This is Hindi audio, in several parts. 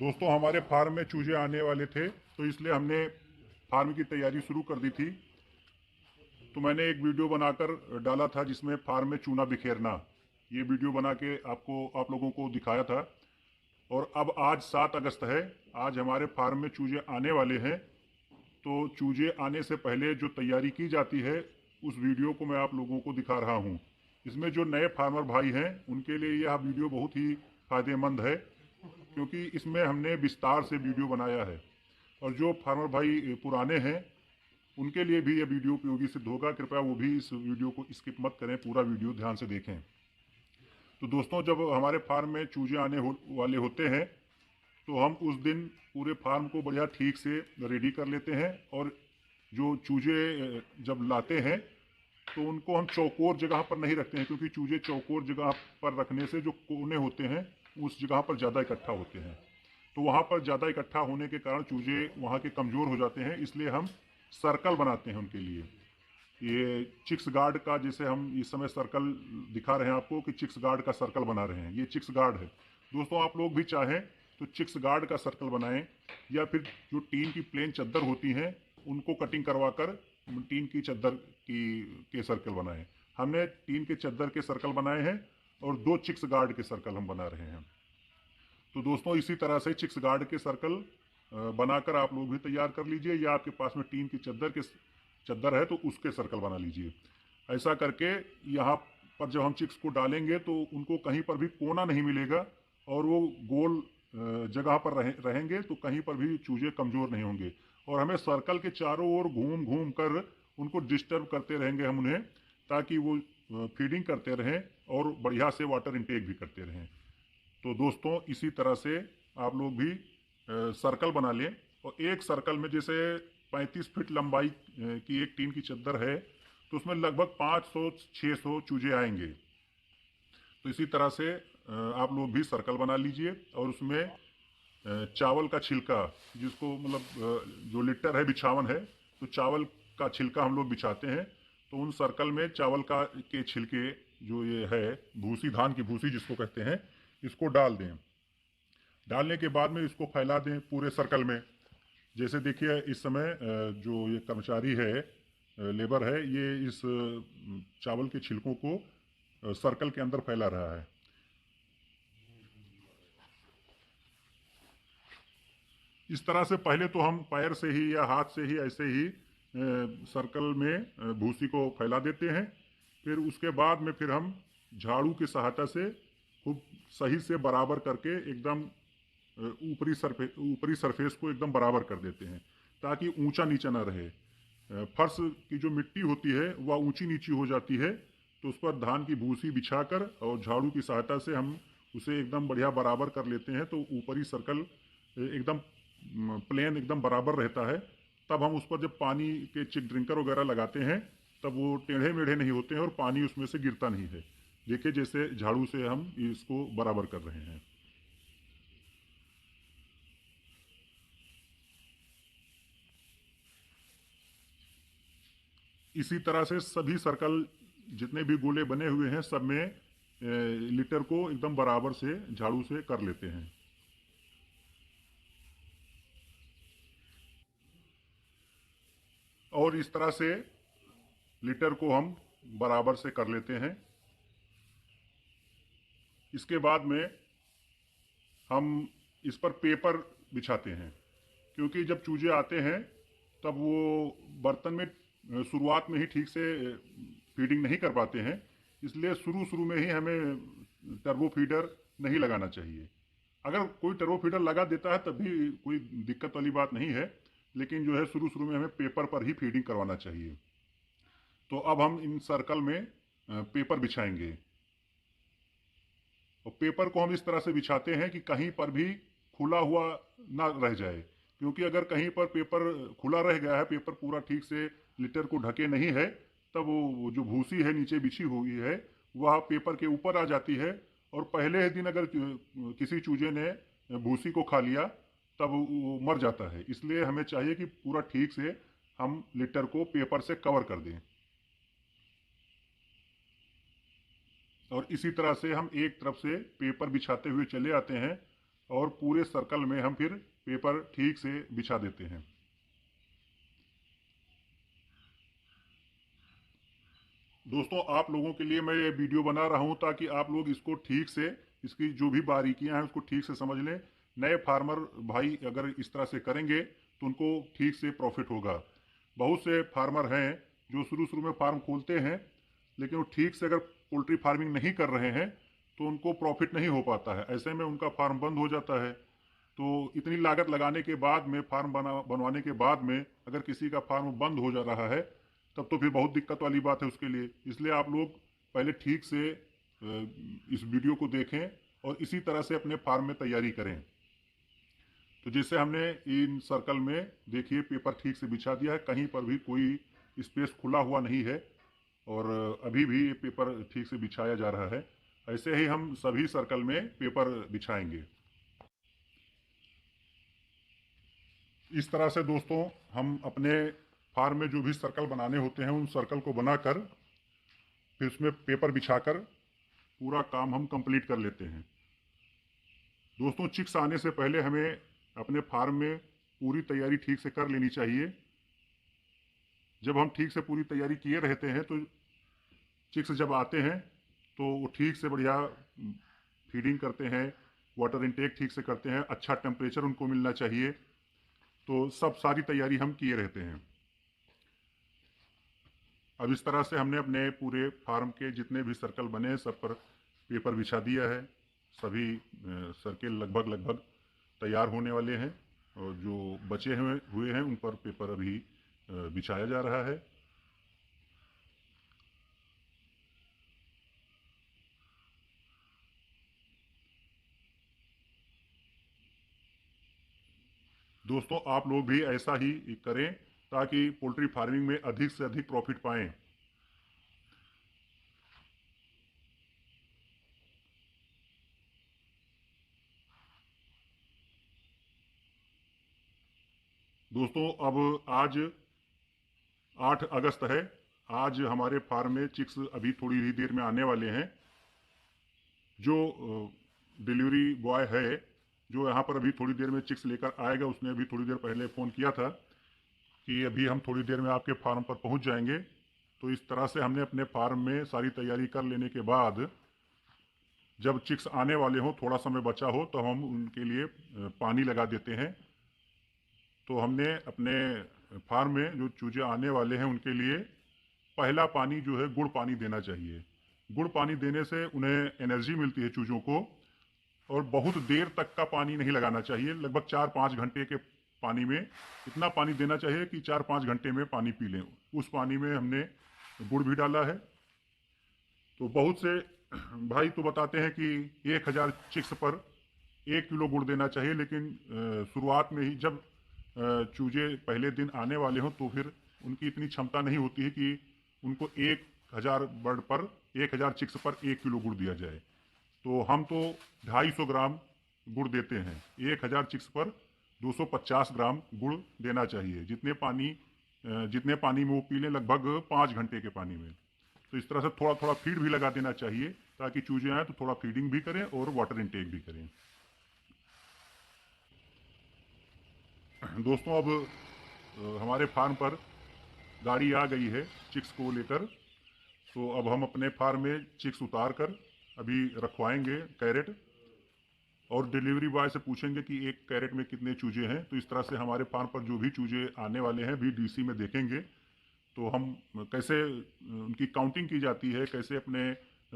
दोस्तों हमारे फार्म में चूजे आने वाले थे तो इसलिए हमने फार्म की तैयारी शुरू कर दी थी। तो मैंने एक वीडियो बनाकर डाला था जिसमें फार्म में चूना बिखेरना, ये वीडियो बना के आप लोगों को दिखाया था। और अब आज 7 अगस्त है, आज हमारे फार्म में चूजे आने वाले हैं। तो चूजे आने से पहले जो तैयारी की जाती है उस वीडियो को मैं आप लोगों को दिखा रहा हूँ। इसमें जो नए फार्मर भाई हैं उनके लिए यह वीडियो बहुत ही फायदेमंद है, क्योंकि इसमें हमने विस्तार से वीडियो बनाया है। और जो फार्मर भाई पुराने हैं उनके लिए भी यह वीडियो उपयोगी सिद्ध होगा। कृपया वो भी इस वीडियो को स्किप मत करें, पूरा वीडियो ध्यान से देखें। तो दोस्तों, जब हमारे फार्म में चूजे वाले होते हैं तो हम उस दिन पूरे फार्म को बढ़िया ठीक से रेडी कर लेते हैं। और जो चूजे जब लाते हैं तो उनको हम चौकोर जगह पर नहीं रखते हैं, क्योंकि चूजे चौकोर जगह पर रखने से जो कोने होते हैं उस जगह पर ज़्यादा इकट्ठा होते हैं। तो वहाँ पर ज़्यादा इकट्ठा होने के कारण चूजे वहाँ के कमज़ोर हो जाते हैं। इसलिए हम सर्कल बनाते हैं उनके लिए। ये चिक्स गार्ड का, जैसे हम इस समय सर्कल दिखा रहे हैं आपको कि चिक्स गार्ड का सर्कल बना रहे हैं, ये चिक्स गार्ड है। दोस्तों, आप लोग भी चाहें तो चिक्स गार्ड का सर्कल बनाएं, या फिर जो टीन की प्लेन चद्दर होती हैं उनको कटिंग करवाकर टीन की चद्दर के सर्कल बनाएं। हमने टीन के चद्दर के सर्कल बनाए हैं और 2 चिक्स गार्ड के सर्कल हम बना रहे हैं। तो दोस्तों, इसी तरह से चिक्स गार्ड के सर्कल बनाकर आप लोग भी तैयार कर लीजिए, या आपके पास में टीन की चद्दर है तो उसके सर्कल बना लीजिए। ऐसा करके यहाँ पर जब हम चिक्स को डालेंगे तो उनको कहीं पर भी कोना नहीं मिलेगा और वो गोल जगह पर रहेंगे, तो कहीं पर भी चूजे कमज़ोर नहीं होंगे। और हमें सर्कल के चारों ओर घूम घूम कर उनको डिस्टर्ब करते रहेंगे हम उन्हें, ताकि वो फीडिंग करते रहें और बढ़िया से वाटर इनटेक भी करते रहें। तो दोस्तों, इसी तरह से आप लोग भी सर्कल बना लें। और एक सर्कल में जैसे 35 फीट लंबाई की एक टीन की चद्दर है तो उसमें लगभग 500-600 चूजे आएंगे। तो इसी तरह से आप लोग भी सर्कल बना लीजिए और उसमें चावल का छिलका, जिसको मतलब जो लिट्टर है, बिछावन है, तो चावल का छिलका हम लोग बिछाते हैं। तो उन सर्कल में चावल के छिलके, जो ये है भूसी, धान की भूसी जिसको कहते हैं, इसको डाल दें। डालने के बाद में इसको फैला दें पूरे सर्कल में। जैसे देखिए इस समय जो ये कर्मचारी है, लेबर है, ये इस चावल के छिलकों को सर्कल के अंदर फैला रहा है। इस तरह से पहले तो हम पैर से ही या हाथ से ही ऐसे ही सर्कल में भूसी को फैला देते हैं। फिर उसके बाद में फिर हम झाड़ू की सहायता से खूब सही से बराबर करके एकदम ऊपरी सरफेस को एकदम बराबर कर देते हैं, ताकि ऊंचा नीचा ना रहे। फर्श की जो मिट्टी होती है वह ऊंची नीची हो जाती है, तो उस पर धान की भूसी बिछाकर और झाड़ू की सहायता से हम उसे एकदम बढ़िया बराबर कर लेते हैं। तो ऊपरी सर्कल एकदम प्लेन एकदम बराबर रहता है। तब हम उस पर जब पानी के चिक ड्रिंकर वगैरह लगाते हैं तब वो टेढ़े मेढ़े नहीं होते हैं और पानी उसमें से गिरता नहीं है। देखिए जैसे झाड़ू से हम इसको बराबर कर रहे हैं। इसी तरह से सभी सर्कल जितने भी गोले बने हुए हैं सब में लीटर को एकदम बराबर से झाड़ू से कर लेते हैं। और इस तरह से लीटर को हम बराबर से कर लेते हैं। इसके बाद में हम इस पर पेपर बिछाते हैं, क्योंकि जब चूजे आते हैं तब वो बर्तन में शुरुआत में ही ठीक से फीडिंग नहीं कर पाते हैं। इसलिए शुरू शुरू में ही हमें टर्बो फीडर नहीं लगाना चाहिए। अगर कोई टर्बो फीडर लगा देता है तब भी कोई दिक्कत वाली बात नहीं है, लेकिन जो है शुरू शुरू में हमें पेपर पर ही फीडिंग करवाना चाहिए। तो अब हम इन सर्कल में पेपर बिछाएंगे। और पेपर को हम इस तरह से बिछाते हैं कि कहीं पर भी खुला हुआ ना रह जाए, क्योंकि अगर कहीं पर पेपर खुला रह गया है, पेपर पूरा ठीक से लिटर को ढके नहीं है, तब वो जो भूसी है नीचे बिछी हुई है वह पेपर के ऊपर आ जाती है। और पहले ही दिन अगर किसी चूजे ने भूसी को खा लिया तब वो मर जाता है। इसलिए हमें चाहिए कि पूरा ठीक से हम लिटर को पेपर से कवर कर दें। और इसी तरह से हम एक तरफ से पेपर बिछाते हुए चले आते हैं और पूरे सर्कल में हम फिर पेपर ठीक से बिछा देते हैं। दोस्तों, आप लोगों के लिए मैं ये वीडियो बना रहा हूँ ताकि आप लोग इसको ठीक से, इसकी जो भी बारीकियां हैं उसको ठीक से समझ लें। नए फार्मर भाई अगर इस तरह से करेंगे तो उनको ठीक से प्रॉफिट होगा। बहुत से फार्मर हैं जो शुरू शुरू में फार्म खोलते हैं, लेकिन वो ठीक से अगर पोल्ट्री फार्मिंग नहीं कर रहे हैं तो उनको प्रॉफिट नहीं हो पाता है। ऐसे में उनका फार्म बंद हो जाता है। तो इतनी लागत लगाने के बाद में, फार्म बनवाने के बाद में अगर किसी का फार्म बंद हो जा रहा है, तब तो फिर बहुत दिक्कत वाली बात है उसके लिए। इसलिए आप लोग पहले ठीक से इस वीडियो को देखें और इसी तरह से अपने फार्म में तैयारी करें। तो जैसे हमने इन सर्कल में देखिए पेपर ठीक से बिछा दिया है, कहीं पर भी कोई स्पेस खुला हुआ नहीं है और अभी भी ये पेपर ठीक से बिछाया जा रहा है। ऐसे ही हम सभी सर्कल में पेपर बिछाएंगे। इस तरह से दोस्तों हम अपने फार्म में जो भी सर्कल बनाने होते हैं उन सर्कल को बनाकर फिर उसमें पेपर बिछाकर पूरा काम हम कंप्लीट कर लेते हैं। दोस्तों, चिक्स आने से पहले हमें अपने फार्म में पूरी तैयारी ठीक से कर लेनी चाहिए। जब हम ठीक से पूरी तैयारी किए रहते हैं तो चिक्स जब आते हैं तो वो ठीक से बढ़िया फीडिंग करते हैं, वाटर इनटेक ठीक से करते हैं, अच्छा टेम्परेचर उनको मिलना चाहिए। तो सब सारी तैयारी हम किए रहते हैं। अब इस तरह से हमने अपने पूरे फार्म के जितने भी सर्कल बने हैं सब पर पेपर बिछा दिया है। सभी सर्कल लगभग लगभग तैयार होने वाले हैं और जो बचे हुए हैं उन पर पेपर अभी बिछाया जा रहा है। दोस्तों, आप लोग भी ऐसा ही करें ताकि पोल्ट्री फार्मिंग में अधिक से अधिक प्रॉफिट पाएं। दोस्तों, अब आज 8 अगस्त है। आज हमारे फार्म में चिक्स अभी थोड़ी ही देर में आने वाले हैं। जो डिलीवरी बॉय है जो यहाँ पर अभी थोड़ी देर में चिक्स लेकर आएगा, उसने अभी थोड़ी देर पहले फ़ोन किया था कि अभी हम थोड़ी देर में आपके फार्म पर पहुँच जाएंगे। तो इस तरह से हमने अपने फार्म में सारी तैयारी कर लेने के बाद जब चिक्स आने वाले हों, थोड़ा समय बचा हो, तो हम उनके लिए पानी लगा देते हैं। तो हमने अपने फार्म में जो चूजे आने वाले हैं उनके लिए पहला पानी जो है गुड़ पानी देना चाहिए। गुड़ पानी देने से उन्हें एनर्जी मिलती है चूजों को, और बहुत देर तक का पानी नहीं लगाना चाहिए। लगभग 4-5 घंटे के पानी में इतना पानी देना चाहिए कि 4-5 घंटे में पानी पी लें। उस पानी में हमने गुड़ भी डाला है। तो बहुत से भाई तो बताते हैं कि 1000 चिक्स पर 1 किलो गुड़ देना चाहिए, लेकिन शुरुआत में ही जब चूजे पहले दिन आने वाले हों तो फिर उनकी इतनी क्षमता नहीं होती है कि उनको 1000 बर्ड पर 1000 चिक्स पर 1 किलो गुड़ दिया जाए। तो हम तो 250 ग्राम गुड़ देते हैं। 1000 चिक्स पर 250 ग्राम गुड़ देना चाहिए। जितने पानी में वो पी लें, लगभग 5 घंटे के पानी में। तो इस तरह से थोड़ा थोड़ा फीड भी लगा देना चाहिए ताकि चूजे आए तो थोड़ा फीडिंग भी करें और वाटर इनटेक भी करें। दोस्तों, अब हमारे फार्म पर गाड़ी आ गई है चिक्स को लेकर। तो अब हम अपने फार्म में चिक्स उतार कर अभी रखवाएंगे कैरेट, और डिलीवरी बॉय से पूछेंगे कि एक कैरेट में कितने चूजे हैं। तो इस तरह से हमारे फार्म पर जो भी चूजे आने वाले हैं भी डीसी में देखेंगे। तो हम कैसे उनकी काउंटिंग की जाती है, कैसे अपने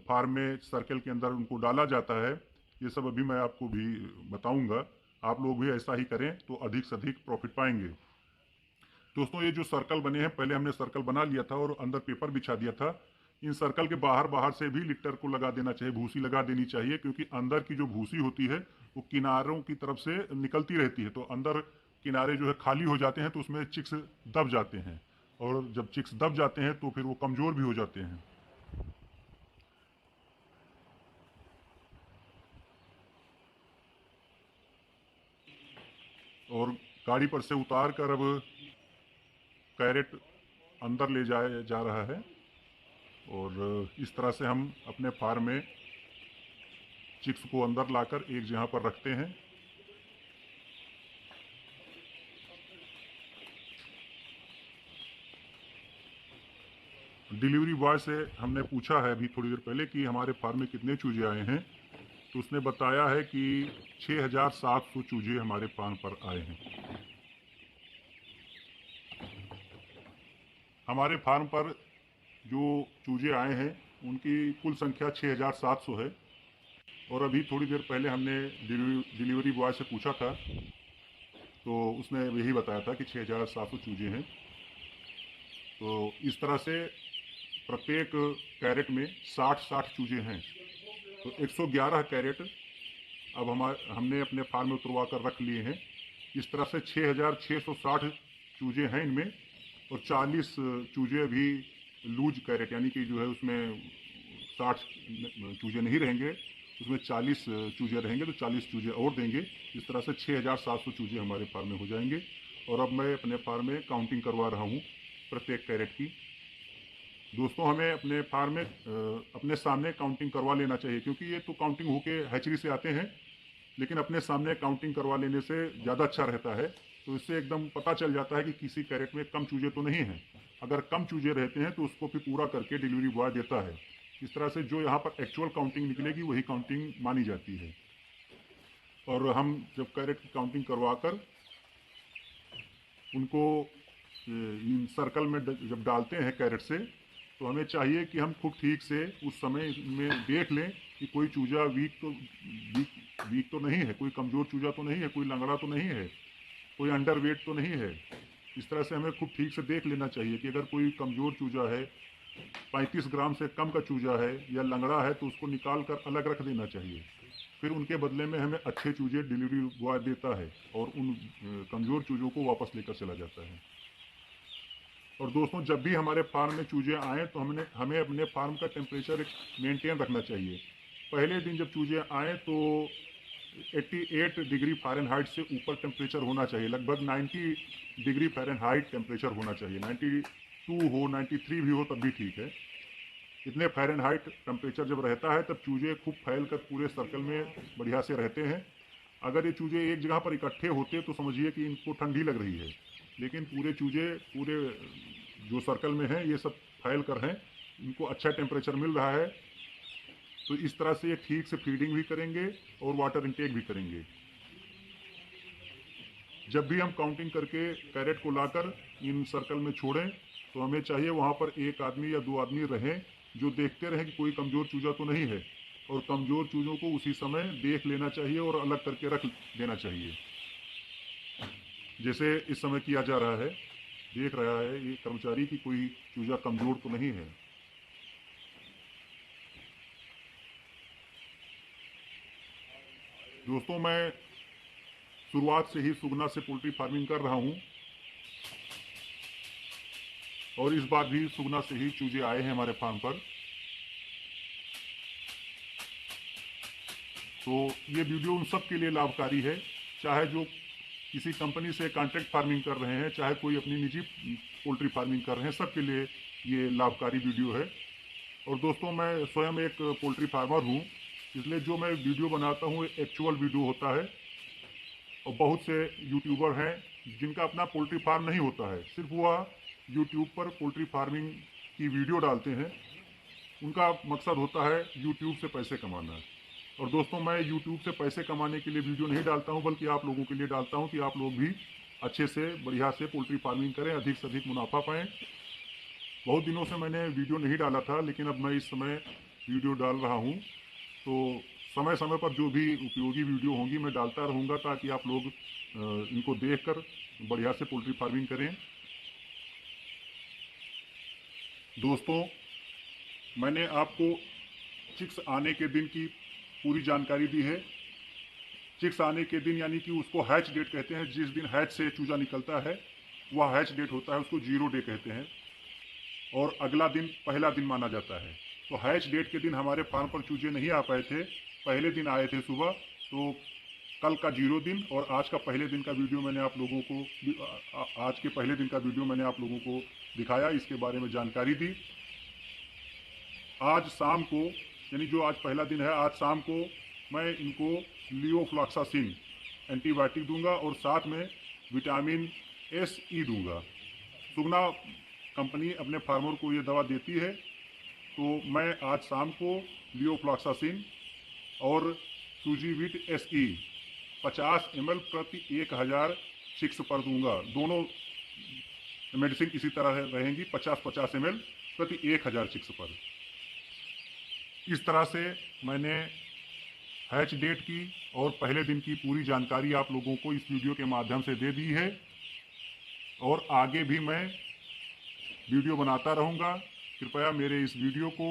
फार्म में सर्कल के अंदर उनको डाला जाता है, ये सब अभी मैं आपको भी बताऊंगा। आप लोग भी ऐसा ही करें तो अधिक से अधिक प्रॉफिट पाएंगे। दोस्तों, ये जो सर्कल बने हैं, पहले हमने सर्कल बना लिया था और अंदर पेपर बिछा दिया था। इन सर्कल के बाहर से भी लिटर को लगा देना चाहिए, भूसी लगा देनी चाहिए, क्योंकि अंदर की जो भूसी होती है वो किनारों की तरफ से निकलती रहती है। तो अंदर किनारे जो है खाली हो जाते हैं तो उसमें चिक्स दब जाते हैं, और जब चिक्स दब जाते हैं तो फिर वो कमज़ोर भी हो जाते हैं। और गाड़ी पर से उतार कर अब कैरेट अंदर ले जाया जा रहा है, और इस तरह से हम अपने फार्म में चिक्स को अंदर लाकर एक जगह पर रखते हैं। डिलीवरी बॉय से हमने पूछा है अभी थोड़ी देर पहले कि हमारे फार्म में कितने चूजे आए हैं, तो उसने बताया है कि 6,700 चूजे हमारे फार्म पर आए हैं। हमारे फार्म पर जो चूजे आए हैं उनकी कुल संख्या 6,700 है। और अभी थोड़ी देर पहले हमने डिलीवरी बॉय से पूछा था तो उसने यही बताया था कि 6,700 चूजे हैं। तो इस तरह से प्रत्येक कैरेट में 60-60 चूजे हैं, तो 111 कैरेट अब हमने अपने फार्म में उतरवा कर रख लिए हैं। इस तरह से 6,660 चूजे हैं इनमें, और 40 चूजे अभी लूज कैरेट यानी कि जो है उसमें 60 चूजे नहीं रहेंगे, उसमें 40 चूजे रहेंगे, तो 40 चूजे और देंगे। इस तरह से 6,700 चूजे हमारे फार्म में हो जाएंगे। और अब मैं अपने फार्म में काउंटिंग करवा रहा हूँ प्रत्येक कैरेट की। दोस्तों, हमें अपने फार्म में अपने सामने काउंटिंग करवा लेना चाहिए, क्योंकि ये तो काउंटिंग होके हैचरी से आते हैं, लेकिन अपने सामने काउंटिंग करवा लेने से ज़्यादा अच्छा रहता है। तो इससे एकदम पता चल जाता है कि किसी कैरेट में कम चूजे तो नहीं हैं। अगर कम चूजे रहते हैं तो उसको फिर पूरा करके डिलीवरी बॉय देता है। इस तरह से जो यहाँ पर एक्चुअल काउंटिंग निकलेगी वही काउंटिंग मानी जाती है। और हम जब कैरेट की काउंटिंग करवा कर उनको इन सर्कल में जब डालते हैं कैरेट से, तो हमें चाहिए कि हम खुद ठीक से उस समय में देख लें कि कोई चूजा वीक तो नहीं है, कोई कमज़ोर चूजा तो नहीं है, कोई लंगड़ा तो नहीं है, कोई अंडर वेट तो नहीं है। इस तरह से हमें खुद ठीक से देख लेना चाहिए कि अगर कोई कमज़ोर चूजा है, 35 ग्राम से कम का चूजा है या लंगड़ा है, तो उसको निकाल कर अलग रख देना चाहिए। फिर उनके बदले में हमें अच्छे चूजे डिलीवरी बॉय देता है और उन कमज़ोर चूज़ों को वापस लेकर चला जाता है। और दोस्तों, जब भी हमारे फार्म में चूजे आएँ तो हमें अपने फार्म का टेम्परेचर मेंटेन रखना चाहिए। पहले दिन जब चूजे आएँ तो 88 डिग्री फ़ारेनहाइट से ऊपर टेम्परेचर होना चाहिए, लगभग 90 डिग्री फ़ारेनहाइट टेम्परेचर होना चाहिए। 92 हो, 93 भी हो तब भी ठीक है। इतने फ़ारेनहाइट टेम्परेचर जब रहता है तब चूजे खूब फैल कर पूरे सर्कल में बढ़िया से रहते हैं। अगर ये चूजे एक जगह पर इकट्ठे होते तो समझिए कि इनको ठंडी लग रही है, लेकिन पूरे चूजे पूरे जो सर्कल में हैं ये सब फैल कर हैं, इनको अच्छा टेम्परेचर मिल रहा है। तो इस तरह से ये ठीक से फीडिंग भी करेंगे और वाटर इनटेक भी करेंगे। जब भी हम काउंटिंग करके कैरेट को लाकर इन सर्कल में छोड़ें तो हमें चाहिए वहाँ पर एक आदमी या दो आदमी रहें जो देखते रहें कि कोई कमज़ोर चूजा तो नहीं है, और कमज़ोर चूजों को उसी समय देख लेना चाहिए और अलग करके रख देना चाहिए, जैसे इस समय किया जा रहा है। देख रहा है ये कर्मचारी कि कोई चूजा कमज़ोर तो नहीं है। दोस्तों, मैं शुरुआत से ही सुगना से पोल्ट्री फार्मिंग कर रहा हूँ, और इस बार भी सुगना से ही चूजे आए हैं हमारे फार्म पर। तो ये वीडियो उन सब के लिए लाभकारी है, चाहे जो किसी कंपनी से कॉन्ट्रैक्ट फार्मिंग कर रहे हैं, चाहे कोई अपनी निजी पोल्ट्री फार्मिंग कर रहे हैं, सब के लिए ये लाभकारी वीडियो है। और दोस्तों, मैं स्वयं एक पोल्ट्री फार्मर हूँ, इसलिए जो मैं वीडियो बनाता हूँ एक्चुअल वीडियो होता है। और बहुत से यूट्यूबर हैं जिनका अपना पोल्ट्री फार्म नहीं होता है, सिर्फ वह यूट्यूब पर पोल्ट्री फार्मिंग की वीडियो डालते हैं। उनका मकसद होता है यूट्यूब से पैसे कमाना। और दोस्तों, मैं यूट्यूब से पैसे कमाने के लिए वीडियो नहीं डालता हूं, बल्कि आप लोगों के लिए डालता हूं कि आप लोग भी अच्छे से बढ़िया से पोल्ट्री फार्मिंग करें, अधिक से अधिक मुनाफा पाएँ। बहुत दिनों से मैंने वीडियो नहीं डाला था, लेकिन अब मैं इस समय वीडियो डाल रहा हूं। तो समय समय पर जो भी उपयोगी वीडियो होंगी मैं डालता रहूँगा, ताकि आप लोग इनको देखकर बढ़िया से पोल्ट्री फार्मिंग करें। दोस्तों, मैंने आपको चिक्स आने के दिन की पूरी जानकारी दी है। चिक्स आने के दिन यानी कि उसको हैच डेट कहते हैं, जिस दिन हैच से चूजा निकलता है वह हैच डेट होता है, उसको 0 डे कहते हैं, और अगला दिन पहला दिन माना जाता है। तो हैच डेट के दिन हमारे फार्म पर चूजे नहीं आ पाए थे, पहले दिन आए थे सुबह। तो कल का 0 दिन और आज का पहले दिन का वीडियो मैंने आप लोगों को आज के पहले दिन का वीडियो मैंने आप लोगों को दिखाया, इसके बारे में जानकारी दी। आज शाम को, यानी जो आज पहला दिन है, आज शाम को मैं इनको लियोफ्लॉक्सासिन एंटीबायोटिक दूंगा और साथ में विटामिन SE दूंगा। सुगना कंपनी अपने फार्मर को ये दवा देती है। तो मैं आज शाम को लियोफ्लॉक्सासिन और सूजीविट SE 50 ml प्रति 1000 चिक्स पर दूंगा। दोनों मेडिसिन इसी तरह रहेंगी, 50-50 ml प्रति 1000 चिक्स पर। इस तरह से मैंने हैच डेट की और पहले दिन की पूरी जानकारी आप लोगों को इस वीडियो के माध्यम से दे दी है, और आगे भी मैं वीडियो बनाता रहूँगा। कृपया मेरे इस वीडियो को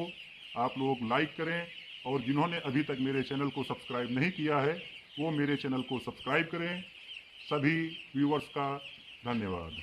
आप लोग लाइक करें, और जिन्होंने अभी तक मेरे चैनल को सब्सक्राइब नहीं किया है वो मेरे चैनल को सब्सक्राइब करें। सभी व्यूअर्स का धन्यवाद।